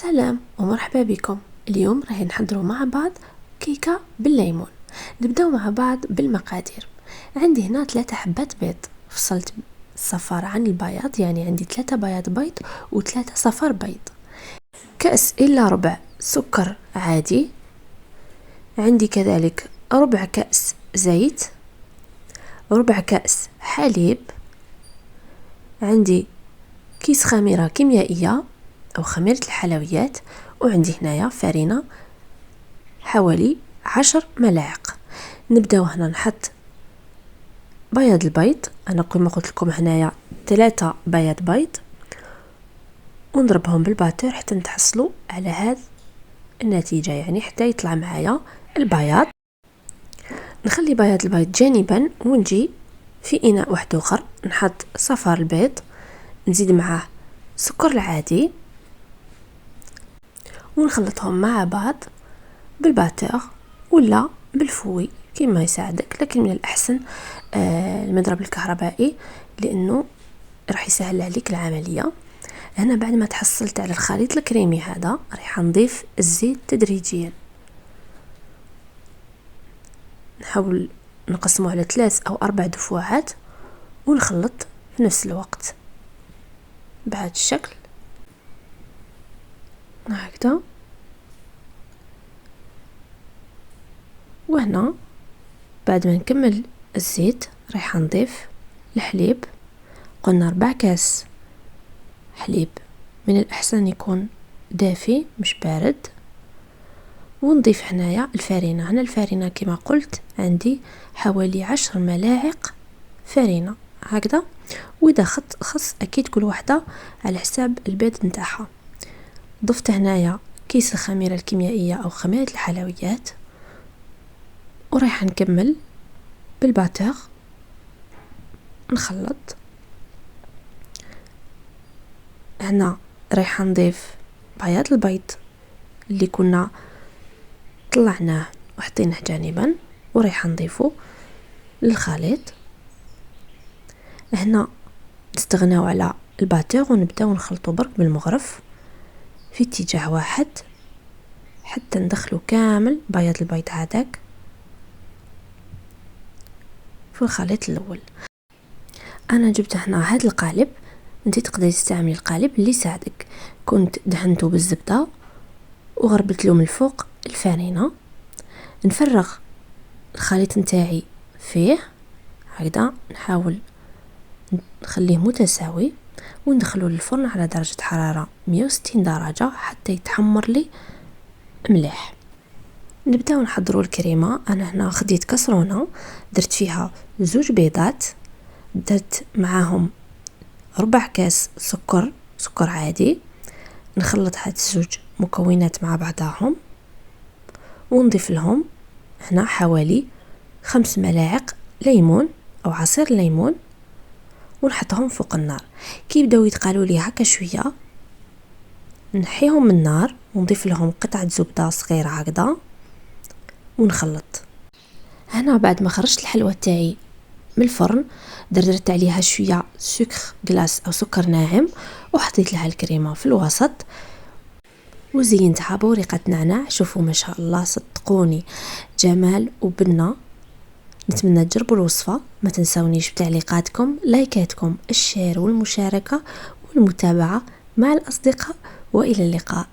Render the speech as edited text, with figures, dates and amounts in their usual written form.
سلام ومرحبا بكم. اليوم راح نحضروا مع بعض كيكة بالليمون. نبداو مع بعض بالمقادير. عندي هنا 3 حبات بيض، فصلت الصفار عن البياض، يعني عندي 3 بياض بيض و3 صفار بيض. كأس إلا ربع سكر عادي، عندي كذلك ربع كأس زيت، ربع كأس حليب، عندي كيس خميرة كيميائية أو خميرة الحلويات، وعندي هنايا فرينة حوالي 10 ملاعق. نبداو هنا نحط بياض البيض، أنا كما قلت لكم هنايا 3 بياض بيض، ونضربهم بالباتور حتى نتحصلوا على هذه النتيجة، يعني حتى يطلع معايا البياض. نخلي بياض البيض جانبا، ونجي في إناء واحد آخر نحط صفار البيض، نزيد معاه سكر العادي، ونخلطهم مع بعض بالباتور ولا بالفوي كما يساعدك، لكن من الأحسن المضرب الكهربائي لأنه راح يسهل عليك العملية. هنا بعد ما تحصلت على الخليط الكريمي هذا راح نضيف الزيت تدريجيا، نحاول نقسمه على 3 أو 4 دفعات ونخلط في نفس الوقت بهذا الشكل هكذا. وهنا بعد ما نكمل الزيت راح نضيف الحليب، قلنا 4 كاس حليب، من الأحسن يكون دافي مش بارد. ونضيف هنايا الفرينة، هنا الفرينة كما قلت عندي حوالي 10 ملاعق فرينة هكذا، وإذا خص أكيد كل واحدة على حساب البيض نتاعها. ضفت هنايا كيس الخميرة الكيميائية أو خميرة الحلويات، ورايح نكمل بالباتور نخلط. هنا رايح نضيف بياض البيض اللي كنا طلعناه وحطيناه جانبا، ورايح نضيفه للخليط. هنا نستغناو على الباتور ونبداو نخلطه برك بالمغرف في اتجاه واحد حتى ندخلو كامل بياض البيض هذاك في الخليط الاول. انا جبت هنا هذا القالب، انت تقدري تستعملي القالب اللي يساعدك. كنت دهنته بالزبده وغربت له من الفوق الفرينه. نفرغ الخليط نتاعي فيه هكذا، نحاول نخليه متساوي، وندخله للفرن على درجة حرارة 160 درجة حتى يتحمر لي مليح. نبداو نحضروا الكريمة. انا هنا خديت كسرونة، درت فيها 2 بيضات، درت معاهم ربع كاس سكر عادي. نخلط هاد 2 مكونات مع بعضهم، ونضيف لهم هنا حوالي 5 ملاعق ليمون او عصير ليمون، ونحطهم فوق النار. كي يبداو يتقالوا لي هكا شويه نحيهم من النار ونضيف لهم قطعه زبده صغيره هكذا ونخلط. هنا بعد ما خرجت الحلوى تاعي من الفرن درت عليها شويه سكر غلاس او سكر ناعم، وحطيت لها الكريمه في الوسط وزينتها بورقه نعناع. شوفوا ما شاء الله، صدقوني جمال وبنه. نتمنى تجربوا الوصفة. ما تنسونيش بتعليقاتكم، لايكاتكم، الشير والمشاركة والمتابعة مع الأصدقاء، وإلى اللقاء.